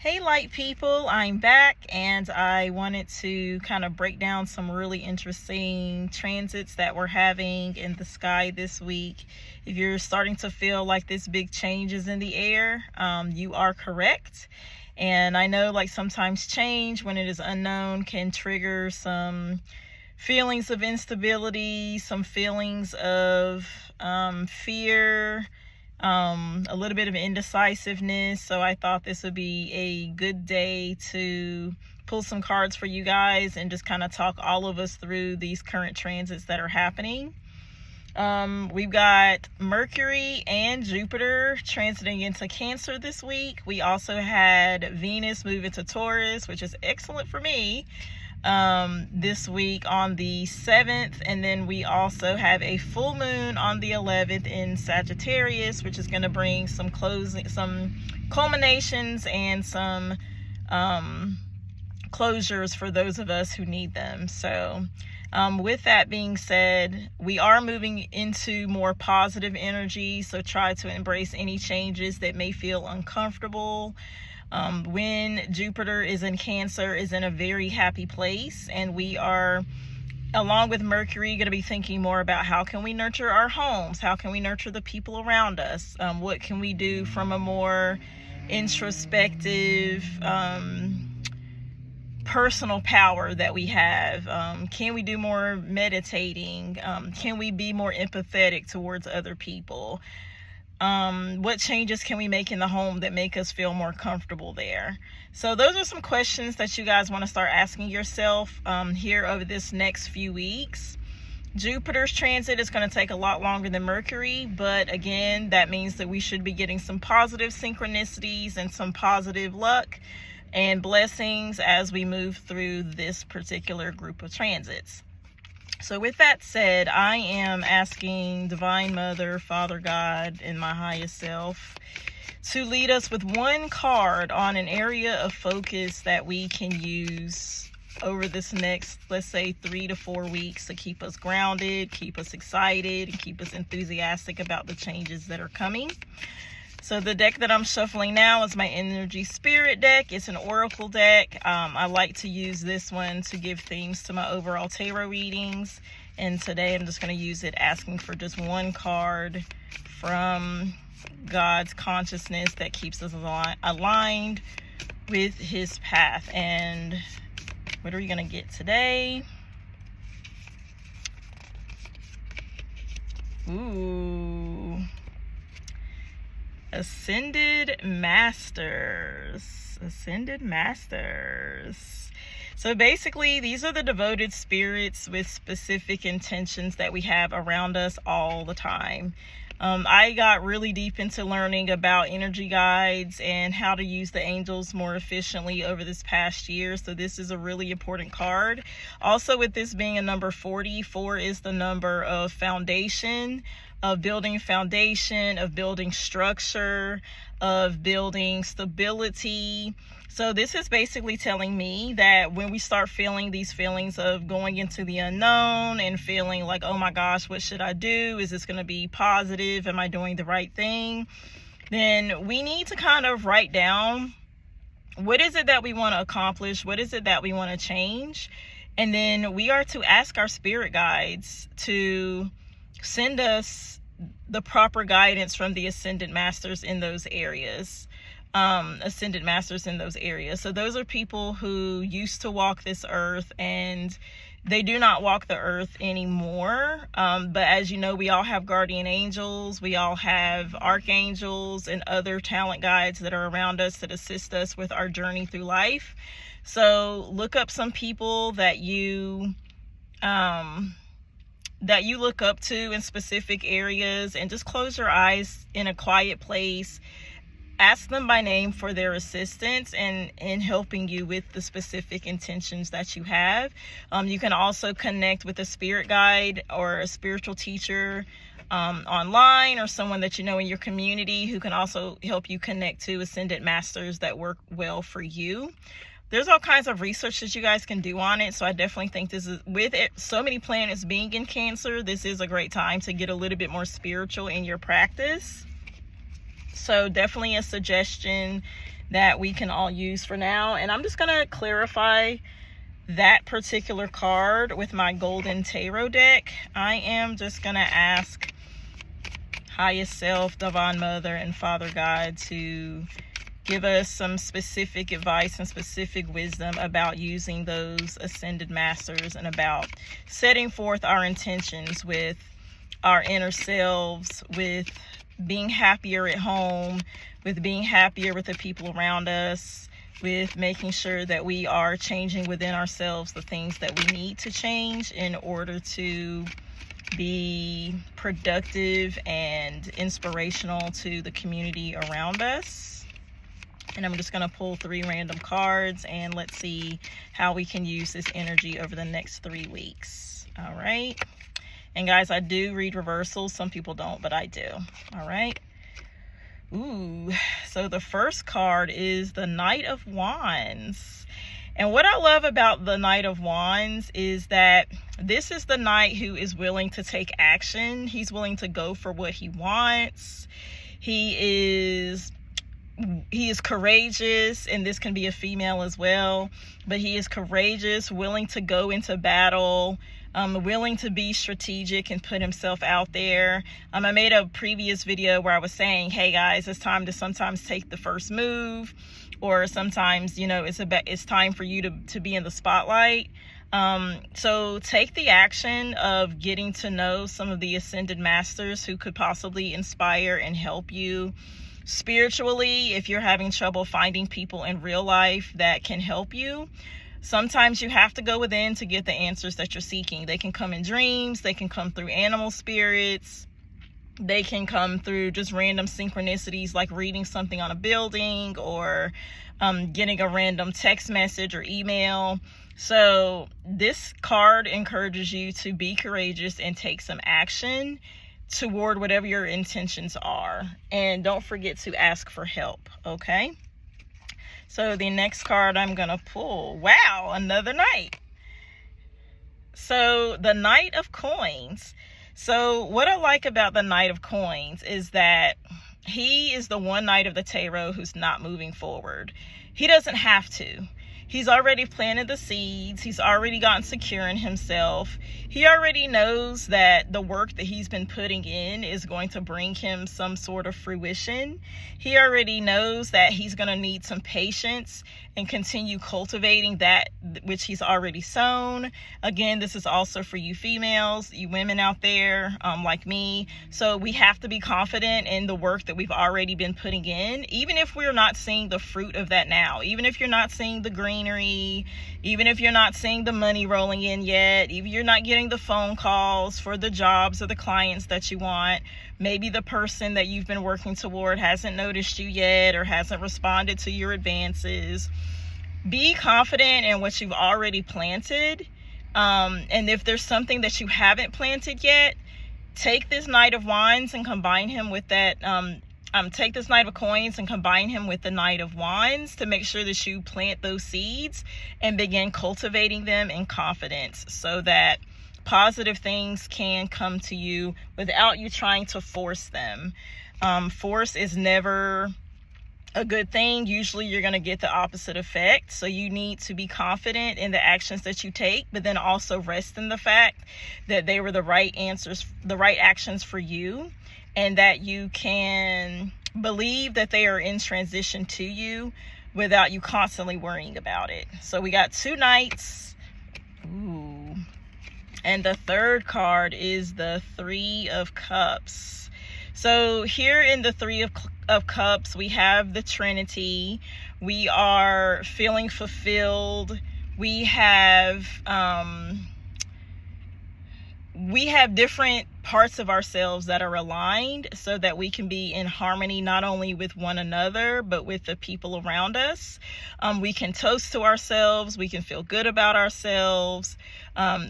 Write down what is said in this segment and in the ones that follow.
Hey light people, I'm back and I wanted to kind of break down some really interesting transits that we're having in the sky this week. If you're starting to feel like this big change is in the air, you are correct. And I know like sometimes change when it is unknown can trigger some feelings of instability, some feelings of fear, a little bit of indecisiveness. So I thought this would be a good day to pull some cards for you guys and just kind of talk all of us through these current transits that are happening. We've got Mercury and Jupiter transiting into Cancer this week. We also had Venus move into Taurus, which is excellent for me, this week on the 7th, and then we also have a full moon on the 11th in Sagittarius, which is going to bring some culminations and some closures for those of us who need them. So with that being said, we are moving into more positive energy, so try to embrace any changes that may feel uncomfortable. When Jupiter is in Cancer, is in a very happy place, and we are, along with Mercury, going to be thinking more about how can we nurture our homes, how can we nurture the people around us, what can we do from a more introspective personal power that we have. Can we do more meditating? Can we be more empathetic towards other people? What changes can we make in the home that make us feel more comfortable there? So those are some questions that you guys want to start asking yourself here over this next few weeks. Jupiter's transit is going to take a lot longer than Mercury, but again, that means that we should be getting some positive synchronicities and some positive luck and blessings as we move through this particular group of transits. So with that said, I am asking Divine Mother, Father God, and my highest self to lead us with one card on an area of focus that we can use over this next, let's say, 3 to 4 weeks to keep us grounded, keep us excited, and keep us enthusiastic about the changes that are coming. So the deck that I'm shuffling now is my Energy Spirit deck. It's an oracle deck. I like to use this one to give themes to my overall tarot readings. And today I'm just going to use it asking for just one card from God's consciousness that keeps us aligned with his path. And what are we going to get today? Ooh. Ascendant Masters. So basically, these are the devoted spirits with specific intentions that we have around us all the time. I got really deep into learning about energy guides and how to use the angels more efficiently over this past year. So this is a really important card. Also, with this being a number 40, 4 is the number of foundation, of building foundation, of building structure, of building stability. So this is basically telling me that when we start feeling these feelings of going into the unknown and feeling like, oh my gosh, what should I do? Is this going to be positive? Am I doing the right thing? Then we need to kind of write down, what is it that we want to accomplish? What is it that we want to change? And then we are to ask our spirit guides to send us the proper guidance from the Ascendant Masters in those areas. Ascendant Masters in those areas. So those are people who used to walk this earth and they do not walk the earth anymore. But as you know, we all have guardian angels, we all have archangels and other talent guides that are around us that assist us with our journey through life. So look up some people that you look up to in specific areas and just close your eyes in a quiet place. Ask them by name for their assistance and in helping you with the specific intentions that you have. You can also connect with a spirit guide or a spiritual teacher online, or someone that you know in your community who can also help you connect to Ascendant Masters that work well for you. There's all kinds of research that you guys can do on it. So I definitely think this is, with it, so many planets being in Cancer, this is a great time to get a little bit more spiritual in your practice. So definitely a suggestion that we can all use for now. And I'm just going to clarify that particular card with my golden tarot deck. I am just going to ask highest self, divine mother, and Father God to give us some specific advice and specific wisdom about using those Ascendant Masters and about setting forth our intentions with our inner selves, with being happier at home, with being happier with the people around us, with making sure that we are changing within ourselves the things that we need to change in order to be productive and inspirational to the community around us. And I'm just going to pull 3 random cards, and let's see how we can use this energy over the next 3 weeks. All right. And guys, I do read reversals. Some people don't, but I do. All right. Ooh, so the first card is the Knight of Wands. And what I love about the Knight of Wands is that this is the knight who is willing to take action. He's willing to go for what he wants. He is courageous, and this can be a female as well, but he is courageous, willing to go into battle, willing to be strategic and put himself out there. I made a previous video where I was saying, hey guys, it's time to sometimes take the first move, or sometimes, you know, it's time for you to be in the spotlight. So take the action of getting to know some of the Ascendant Masters who could possibly inspire and help you spiritually. If you're having trouble finding people in real life that can help you, sometimes you have to go within to get the answers that you're seeking. They can come in dreams, they can come through animal spirits, they can come through just random synchronicities like reading something on a building, or getting a random text message or email. So this card encourages you to be courageous and take some action toward whatever your intentions are. And don't forget to ask for help, okay? So the next card I'm going to pull, wow, another knight. So the Knight of Coins. So what I like about the Knight of Coins is that he is the one knight of the tarot who's not moving forward. He doesn't have to. He's already planted the seeds. He's already gotten secure in himself. He already knows that the work that he's been putting in is going to bring him some sort of fruition. He already knows that he's going to need some patience and continue cultivating that which he's already sown. Again, this is also for you females, you women out there, like me. So we have to be confident in the work that we've already been putting in, even if we're not seeing the fruit of that now, even if you're not seeing the greenery, even if you're not seeing the money rolling in yet, even if you're not getting the phone calls for the jobs or the clients that you want. Maybe the person that you've been working toward hasn't noticed you yet or hasn't responded to your advances. Be confident in what you've already planted. And if there's something that you haven't planted yet, take this Knight of Wands and combine him with that. Take this Knight of Coins and combine him with the Knight of Wands to make sure that you plant those seeds and begin cultivating them in confidence, so that positive things can come to you without you trying to force them. Force is never a good thing. Usually you're going to get the opposite effect. So you need to be confident in the actions that you take, but then also rest in the fact that they were the right answers, the right actions for you, and that you can believe that they are in transition to you without you constantly worrying about it. So we got 2 knights. Ooh. And the third card is the 3 of Cups. So here in the 3 of Cups, we have the Trinity. We are feeling fulfilled. We have different parts of ourselves that are aligned so that we can be in harmony not only with one another but with the people around us. We can toast to ourselves. We can feel good about ourselves.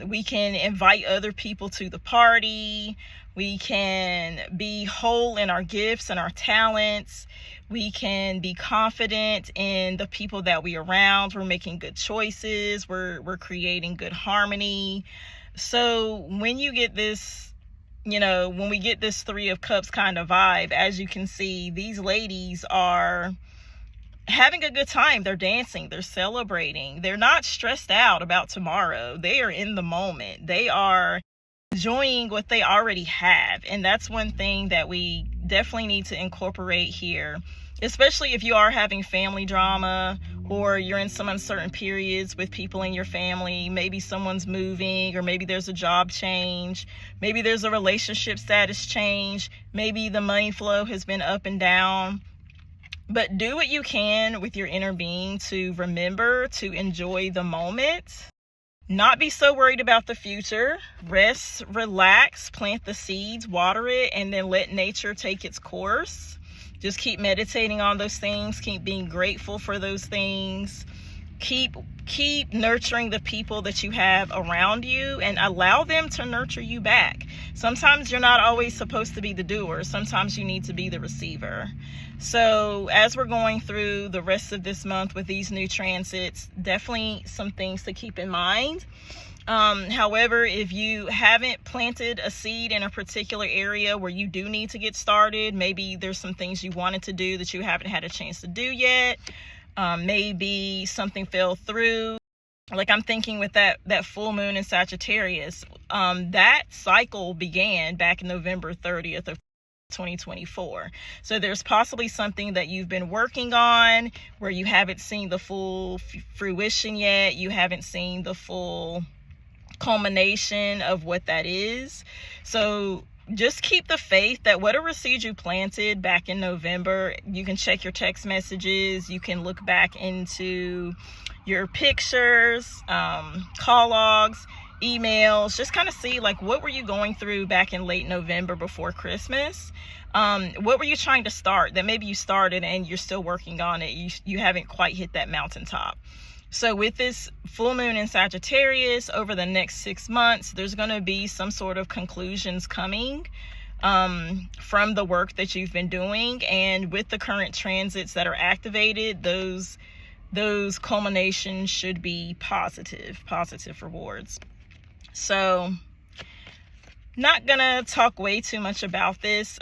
We can invite other people to the party. We can be whole in our gifts and our talents. We can be confident in the people that we're around. We're making good choices. We're creating good harmony. So when you get this, when we get this 3 of Cups kind of vibe, as you can see, these ladies are having a good time. They're dancing, they're celebrating, they're not stressed out about tomorrow. They are in the moment. They are enjoying what they already have. And that's one thing that we definitely need to incorporate here, especially if you are having family drama or you're in some uncertain periods with people in your family. Maybe someone's moving, or maybe there's a job change, maybe there's a relationship status change, maybe the money flow has been up and down. But do what you can with your inner being to remember to enjoy the moment. Not be so worried about the future. Rest, relax, plant the seeds, water it, and then let nature take its course. Just keep meditating on those things. Keep being grateful for those things. Keep nurturing the people that you have around you, and allow them to nurture you back. Sometimes you're not always supposed to be the doer. Sometimes you need to be the receiver. So as we're going through the rest of this month with these new transits, definitely some things to keep in mind. However, if you haven't planted a seed in a particular area where you do need to get started, maybe there's some things you wanted to do that you haven't had a chance to do yet. Maybe something fell through. Like I'm thinking with that full moon in Sagittarius, that cycle began back in November 30th of 2024. So there's possibly something that you've been working on where you haven't seen the full fruition yet. You haven't seen the full culmination of what that is. So just keep the faith that whatever seed you planted back in November, you can check your text messages, you can look back into your pictures, call logs, emails, just kind of see like what were you going through back in late November before Christmas. What were you trying to start that maybe you started and you're still working on it, you haven't quite hit that mountaintop. So with this full moon in Sagittarius over the next 6 months, there's going to be some sort of conclusions coming from the work that you've been doing. And with the current transits that are activated, those culminations should be positive rewards. So not gonna talk way too much about this.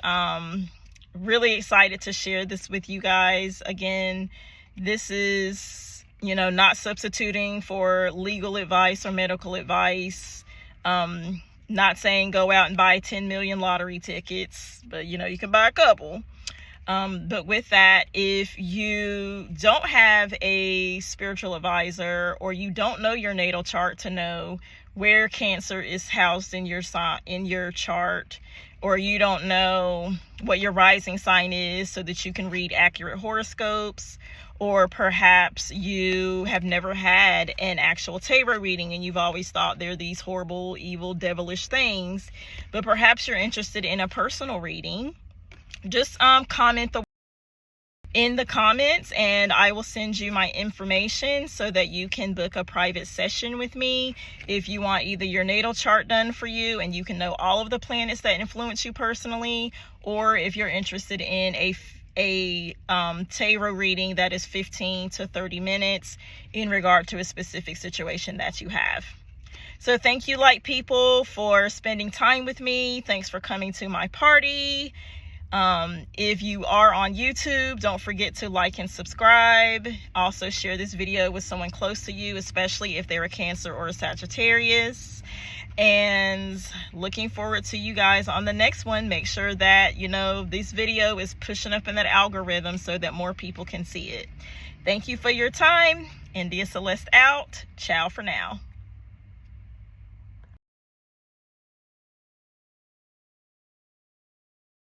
Really excited to share this with you guys. Again, this is, not substituting for legal advice or medical advice. Not saying go out and buy 10 million lottery tickets, but you can buy a couple. But with that, if you don't have a spiritual advisor, or you don't know your natal chart to know where Cancer is housed in your chart, or you don't know what your rising sign is so that you can read accurate horoscopes, or perhaps you have never had an actual tarot reading and you've always thought they're these horrible, evil, devilish things, but perhaps you're interested in a personal reading, just comment in the comments and I will send you my information so that you can book a private session with me if you want either your natal chart done for you and you can know all of the planets that influence you personally, or if you're interested in a tarot reading that is 15 to 30 minutes in regard to a specific situation that you have. So thank you, light people, for spending time with me. Thanks for coming to my party. If you are on YouTube, don't forget to like and subscribe. Also share this video with someone close to you, especially if they're a Cancer or a Sagittarius. And looking forward to you guys on the next one. Make sure that this video is pushing up in that algorithm so that more people can see it. Thank you for your time. India Celeste out. Ciao for now.